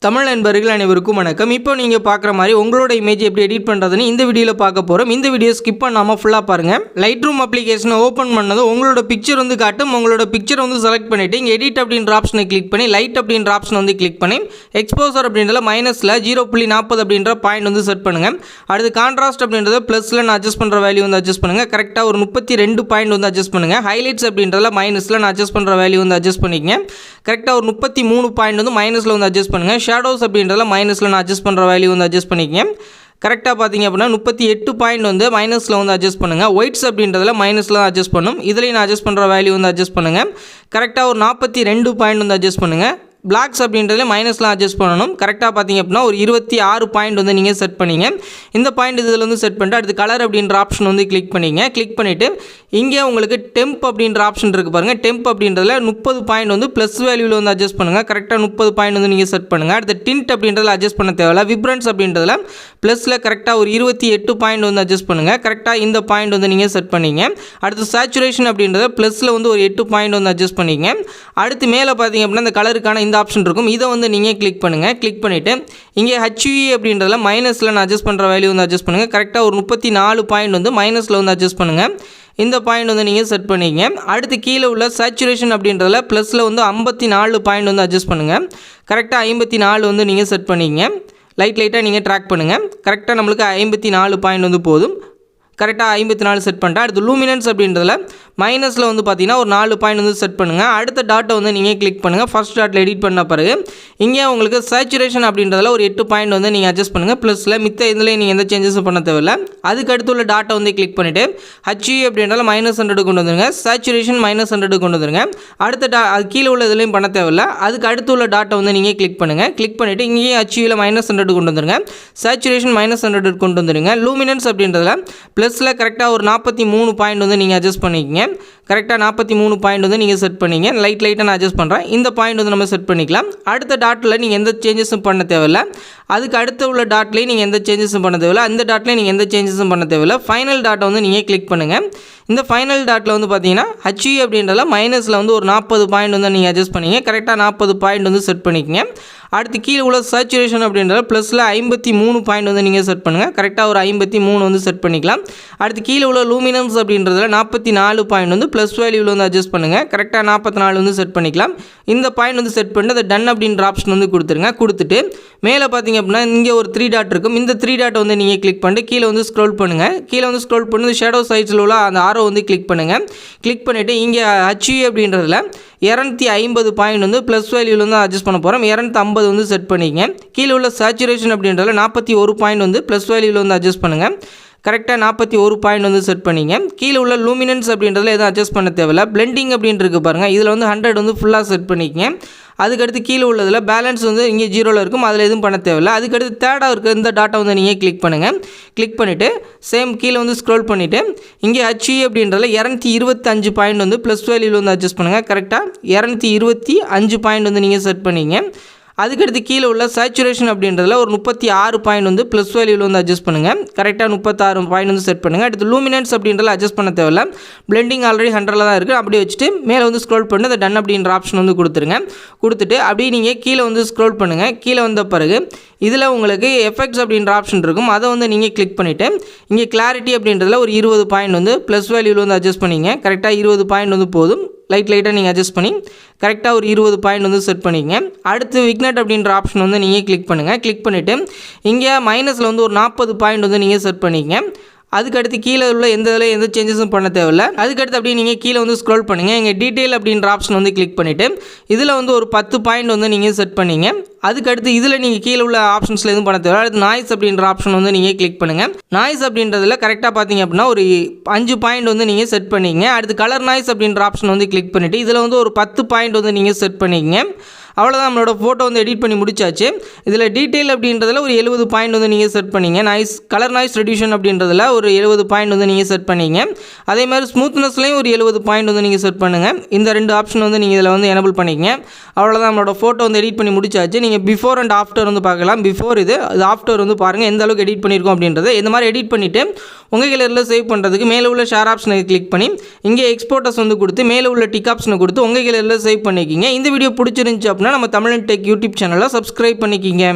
தமிழ் நண்பர்கள் அனைவருக்கும் வணக்கம். இப்போ நீங்கள் பார்க்குற மாதிரி உங்களோட இமேஜ் எப்படி எடிட் பண்ணுறதுன்னு இந்த வீடியோவில் பார்க்க போகிறோம். இந்த வீடியோ ஸ்கிப் பண்ணாமல் ஃபுல்லாக பாருங்கள். லைட் ரூம் அப்ளிகேஷனை ஓப்பன் பண்ணதும் உங்களோட பிக்சர் வந்து காட்டும். உங்களோட பிக்சர் வந்து செலக்ட் பண்ணிவிட்டு இங்கே எடிட் அப்படின்ற ஆப்ஷனை கிளிக் பண்ணி லைட் அப்படின்ற ஆப்ஷனை வந்து கிளிக் பண்ணி எக்ஸ்போசர் அப்படின்றத மைனஸில் 0.40 அப்படின்ற பாயிண்ட் வந்து செட் பண்ணுங்கள். அடுத்து கான்ட்ராஸ்ட் அப்படின்றத ப்ளஸில் நான் அட்ஜஸ்ட் பண்ணுற வேல்யூ வந்து அட்ஜஸ்ட் பண்ணுங்கள். கரெக்டாக ஒரு 32 பாயிண்ட் வந்து அட்ஜஸ்ட் பண்ணுங்கள். ஹைலைட்ஸ் அப்படின்றத மைனஸில் நான் அட்ஜஸ்ட் பண்ணுற வேல்யூ வந்து அட்ஜஸ்ட் பண்ணிக்கங்க. கரெக்டாக ஒரு 33 பாயிண்ட் வந்து மைனஸில் வந்து அட்ஜஸ்ட் பண்ணுங்கள். ஷேடோஸ் அப்படின்றத மைனஸில் நான் அட்ஜஸ்ட் பண்ணுற வேல்யூ வந்து அட்ஜஸ்ட் பண்ணிக்கங்க. கரெக்டாக பார்த்தீங்க அப்படின்னா 38 பாயிண்ட் வந்து மைனஸில் வந்து அட்ஜஸ்ட் பண்ணுங்கள். ஒயிட்ஸ் அப்படின்றதில் மைனஸில் அட்ஜஸ்ட் பண்ணும். இதுலேயும் நான் அட்ஜஸ்ட் பண்ணுற வேல்யூ வந்து அட்ஜஸ்ட் பண்ணுங்கள். கரெக்டாக ஒரு 42 பாயிண்ட் வந்து அட்ஜஸ்ட் பண்ணுங்கள். பிளாக்ஸ் அப்படின்றதுல மைனஸ்லாம் அட்ஜஸ்ட் பண்ணணும். கரெக்டாக பார்த்தீங்க அப்படின்னா ஒரு 26 பாயிண்ட் வந்து நீங்கள் செட் பண்ணிங்க. இந்த பாயிண்ட் இதில் வந்து செட் பண்ணிட்டு அடுத்து கலர் அப்படின்ற ஆப்ஷன் வந்து கிளிக் பண்ணிங்க. கிளிக் பண்ணிவிட்டு இங்கே உங்களுக்கு டெம்ப் அப்படின்ற ஆப்ஷன் இருக்குது பாருங்கள். டெம்ப் அப்படின்றதுல 30 பாயிண்ட் வந்து ப்ளஸ் வேல்யூவில் வந்து அட்ஜஸ்ட் பண்ணுங்கள். கரெக்டாக 30 பாயிண்ட் வந்து நீங்கள் செட் பண்ணுங்கள். அடுத்து டிண்ட் அப்படின்றதில் அட்ஜஸ்ட் பண்ண தேவையில்ல. விப்ரன்ஸ் அப்படின்றதில் ப்ளஸில் கரெக்டாக ஒரு 28 பாயிண்ட் வந்து அட்ஜஸ்ட் பண்ணுங்கள். கரெக்டாக இந்த பாயிண்ட் வந்து நீங்கள் செட் பண்ணிங்க. அடுத்து சேச்சுரேஷன் அப்படின்றத ப்ளஸில் வந்து ஒரு 8 பாயிண்ட் வந்து அட்ஜஸ்ட் பண்ணிங்க. அடுத்து மேலே பார்த்தீங்க அப்படின்னா இந்த கலருக்கான இந்த ஆப்ஷன் இருக்கும். இதை வந்து நீங்கள் கிளிக் பண்ணுங்கள். கிளிக் பண்ணிவிட்டு இங்கே HUE அப்படின்றதுல மைனஸில் நான் அட்ஜஸ்ட் பண்ணுற வேல்யூ வந்து அட்ஜஸ்ட் பண்ணுங்கள். கரெக்டாக ஒரு 34 பாயிண்ட் வந்து மைனஸில் வந்து அட்ஜஸ்ட் பண்ணுங்கள். இந்த பாயிண்ட் வந்து நீங்கள் செட் பண்ணிங்க. அடுத்து கீழே உள்ள சேச்சுரேஷன் அப்படின்றதில் ப்ளஸில் வந்து 54 பாயிண்ட் வந்து அட்ஜஸ்ட் பண்ணுங்கள். கரெக்டாக 54 வந்து நீங்கள் செட் பண்ணிங்க. லைட்டாக நீங்கள் ட்ராக் பண்ணுங்கள். கரெக்டாக நம்மளுக்கு 54 பாயிண்ட் வந்து போதும். கரெக்டாக 54 செட் பண்ணிட்டேன். அடுத்து லூமினன்ஸ் அப்படின்றதில் மைனஸில் வந்து பார்த்தீங்கன்னா ஒரு 4 பாயிண்ட் வந்து செட் பண்ணுங்கள். அடுத்த டாட்டை வந்து நீங்கள் கிளிக் பண்ணுங்கள். ஃபர்ஸ்ட் டாட்டில் எடிட் பண்ண பிறகு இங்கே உங்களுக்கு சேச்சுரேஷன் அப்படின்றதில் ஒரு 8 பாயிண்ட் வந்து நீங்கள் அட்ஜஸ்ட் பண்ணுங்கள். ப்ளஸில் மித்த இதுலேயும் நீங்கள் எந்த சேஞ்சஸும் பண்ண தேவையில்லை. அதுக்கு அடுத்து உள்ள டாட்டை வந்து கிளிக் பண்ணிவிட்டு HUE அப்படின்றதில் -100 கொண்டு வந்துருங்க. சேச்சுரேஷன் -100 கொண்டு வந்துருங்க. அடுத்த அது கீழே உள்ள இதுலேயும் பண்ண தேவையில்லை. அதுக்கு அடுத்து உள்ள டாட்டை வந்து நீங்கள் கிளிக் பண்ணுங்கள். கிளிக் பண்ணிவிட்டு இங்கேயும் HUEயில் -100 கொண்டு வந்துருங்க. சேச்சுரேஷன் -100 கொண்டு வந்துருங்க. லூமினன்ஸ் அப்படின்றதில் ப்ளஸில் கரெக்டாக ஒரு 43 பாயிண்ட் வந்து நீங்கள் அட்ஜஸ்ட் பண்ணிக்கங்க. கரெக்டாக 43 பாயிண்ட் வந்து நீங்கள் செட் பண்ணிங்க. லைட்டாக நான் அட்ஜஸ்ட் பண்ணுறேன். இந்த பாயிண்ட் வந்து நம்ம செட் பண்ணிக்கலாம். அடுத்த டாட்டில் நீங்கள் எந்த சேஞ்சஸும் பண்ண தேவையில்லை. அதுக்கு அடுத்த உள்ள டாட்லேயும் நீங்கள் எந்த சேஞ்சஸும் பண்ண தேவையில்லை. அந்த டாட்லேயும் நீங்கள் எந்த சேஞ்சஸும் பண்ண தேவையில்லை. ஃபைனல் டாட்டை வந்து நீங்கள் கிளிக் பண்ணுங்கள். இந்த ஃபைனல் டாட்டில் வந்து பார்த்தீங்கன்னா HUE அப்படின்றதுல மைனஸில் வந்து ஒரு 40 பாயிண்ட் வந்து நீங்கள் அட்ஜஸ்ட் பண்ணிங்க. கரெக்டாக 40 பாயிண்ட் வந்து செட் பண்ணிக்கங்க. அடுத்து கீழே உள்ள சேச்சுரேஷன் அப்படின்றத ப்ளஸில் 53 பாயிண்ட் வந்து நீங்கள் செட் பண்ணுங்கள். கரெக்டாக ஒரு 53 வந்து செட் பண்ணிக்கலாம். அடுத்து கீழே உள்ள லூமினன்ஸ் அப்படின்றதுல 44 பாயிண்ட் வந்து ப்ளஸ் வேல்யூவில் வந்து அட்ஜஸ்ட் பண்ணுங்கள். கரெக்டாக 44 வந்து செட் பண்ணிக்கலாம். இந்த பாயிண்ட் வந்து செட் பண்ணிட்டு அதை டன் அப்படின்ற ஆப்ஷன் வந்து கொடுத்துருங்க. கொடுத்துட்டு மேலே பார்த்தீங்க அப்படின்னா இங்கே ஒரு 3 டாட் இருக்கும். இந்த 3 டாட் வந்து நீங்கள் கிளிக் பண்ணிட்டு கீழே வந்து ஸ்க்ரோல் பண்ணுங்கள். கீழே வந்து ஸ்க்ரோல் பண்ணி ஷேடோ சைட்ஸில் உள்ள அந்த ஆரோ வந்து கிளிக் பண்ணுங்கள். கிளிக் பண்ணிவிட்டு இங்கே HUE அப்படின்றதில் 250 பாயிண்ட் வந்து ப்ளஸ் வேல்யூவில் வந்து அட்ஜஸ்ட் பண்ண போகிறோம். 250 வந்து செட் பண்ணிக்கங்க. கீழே உள்ள சேச்சுரேஷன் அப்படின்றதில் 41 பாயிண்ட் வந்து ப்ளஸ் வேல்யூவில் வந்து அட்ஜஸ்ட் பண்ணுங்கள். கரெக்டாக 41 பாயிண்ட் வந்து செட் பண்ணிங்க. கீழே உள்ள லூமினன்ஸ் அப்படின்றதில் எதுவும் அட்ஜஸ்ட் பண்ண தேவையில்லை. பிளெண்டிங் அப்படின்றது பாருங்கள். இதில் வந்து 100 வந்து ஃபுல்லாக செட் பண்ணிக்கங்க. அதுக்கடுத்து கீழே உள்ளதில் பேலன்ஸ் வந்து இங்கே 0ல் இருக்கும். அதில் எதுவும் பண்ண தேவையில்லை. அதுக்கடுத்து தேர்டாக இருக்கிற இந்த டாட்டை வந்து நீங்கள் கிளிக் பண்ணுங்கள். கிளிக் பண்ணிவிட்டு சேம் கீழே வந்து ஸ்க்ரோல் பண்ணிவிட்டு இங்கே HUE அப்படின்றதில் 225 பாயிண்ட் வந்து ப்ளஸ் வேல்யூவில் வந்து அட்ஜஸ்ட் பண்ணுங்கள். கரெக்டாக 225 பாயிண்ட் வந்து நீங்கள் செட் பண்ணிங்க. அதுக்கடுத்து கீழே உள்ள சேச்சுரேஷன் அப்படின்றதில் ஒரு 36 பாயிண்ட் வந்து ப்ளஸ் வேல்யூவில் வந்து அட்ஜஸ்ட் பண்ணுங்கள். கரெக்டாக 36 பாயிண்ட் வந்து செட் பண்ணுங்கள். அடுத்து லூமினன்ஸ் அப்படின்றதில் அட்ஜஸ்ட் பண்ண தேவையில்லை. பிளெண்டிங் ஆல்ரெடி 100ல் தான் இருக்குது. அப்படியே வச்சுட்டு மேலே வந்து ஸ்க்ரோல் பண்ணி அந்த டன் அப்படின்ற ஆப்ஷன் வந்து கொடுத்துருங்க. கொடுத்துட்டு அப்படியே நீங்கள் கீழே வந்து ஸ்க்ரோல் பண்ணுங்கள். கீழே வந்த பிறகு இதில் உங்களுக்கு எஃபெக்ட்ஸ் அப்படின்ற ஆப்ஷன் இருக்கும். அதை வந்து நீங்கள் கிளிக் பண்ணிவிட்டு இங்கே கிளாரிட்டி அப்படின்றதில் ஒரு 20 பாயிண்ட் வந்து ப்ளஸ் வேல்யூவில் வந்து அட்ஜஸ்ட் பண்ணிங்க. கரெக்டாக 20 பாயிண்ட் வந்து போதும். லைட்டாக நீங்கள் அட்ஜஸ்ட் பண்ணி கரெக்டாக ஒரு 20 பாயிண்ட் வந்து செட் பண்ணிக்கங்க. அடுத்து விக்னெட் அப்படின்ற ஆப்ஷன் வந்து நீங்கள் கிளிக் பண்ணுங்கள். கிளிக் பண்ணிவிட்டு இங்கே மைனஸில் வந்து ஒரு 40 பாயிண்ட் வந்து நீங்கள் செட் பண்ணிக்கங்க. அதுக்கடுத்து கீழே உள்ள எந்த சேஞ்சஸும் பண்ண தேவையில்லை. அதுக்கடுத்து அப்படியே நீங்கள் கீழே வந்து ஸ்க்ரோல் பண்ணுங்கள். இங்கே டீட்டெயில் அப்படின்ற ஆப்ஷன் வந்து கிளிக் பண்ணிவிட்டு இதில் வந்து ஒரு 10 பாயிண்ட் வந்து நீங்கள் செட் பண்ணிங்க. அதுக்கடுத்து இதில் நீங்கள் கீழே உள்ள ஆப்ஷன்ஸில் எதுவும் பண்ண தேவை. அடுத்து நாய்ஸ் அப்படின்ற ஆப்ஷன் வந்து நீங்கள் கிளிக் பண்ணுங்கள். நாய்ஸ் அப்படின்றதில் கரெக்டாக பார்த்தீங்க அப்படின்னா ஒரு 5 பாயிண்ட் வந்து நீங்கள் செட் பண்ணிங்க. அடுத்து கலர் நாய்ஸ் அப்படின்ற ஆப்ஷன் வந்து கிளிக் பண்ணிவிட்டு இதில் வந்து ஒரு 10 பாயிண்ட் வந்து நீங்கள் செட் பண்ணிக்கங்க. அவ்வளோதான், நம்மளோட ஃபோட்டோ வந்து எடிட் பண்ணி முடிச்சாச்சு. இதில் டீட்டெயில் அப்படின்றதில் ஒரு 70 பாயிண்ட் வந்து நீங்கள் செட் பண்ணிங்க. கலர் நாய்ஸ் ரெடியூஷன் அப்படின்றதில் ஒரு 70 பாயிண்ட் வந்து நீங்கள் செட் பண்ணிங்க. அதே மாதிரி ஸ்மூத்னஸ்லையும் ஒரு 70 பாயிண்ட் வந்து நீங்கள் செட் பண்ணுங்கள். இந்த 2 ஆப்ஷன் வந்து நீங்கள் இதில் வந்து எனபிள் பண்ணிக்கங்க. அவ்வளோதான், நம்மளோட ஃபோட்டோ வந்து எடிட் பண்ணி முடிச்சாச்சு. நீங்கள் பிஃபோர் அண்ட் ஆஃப்டர் வந்து பார்க்கலாம். பிஃபோர் இது ஆஃப்டர் வந்து பாருங்கள் எந்த அளவுக்கு எடிட் பண்ணியிருக்கோம் அப்படின்றது. இந்த மாதிரி எடிட் பண்ணிவிட்டு உங்கள் கேலரியில் சேவ் பண்ணுறதுக்கு மேலே உள்ள ஷேர் ஆப்ஷனை கிளிக் பண்ணி இங்கே எக்ஸ்போர்ட்டர்ஸ் வந்து கொடுத்து மேலே உள்ள டிக் ஆப்ஷனை கொடுத்து உங்கள் கேலரியில் சேவ் பண்ணிக்கிங்க. இந்த வீடியோ பிடிச்சிருந்துச்சு அப்படின்னா நம்ம தமிழன் டெக் யூடியூப் சேனலை சப்ஸ்கிரைப் பண்ணிக்கிங்க.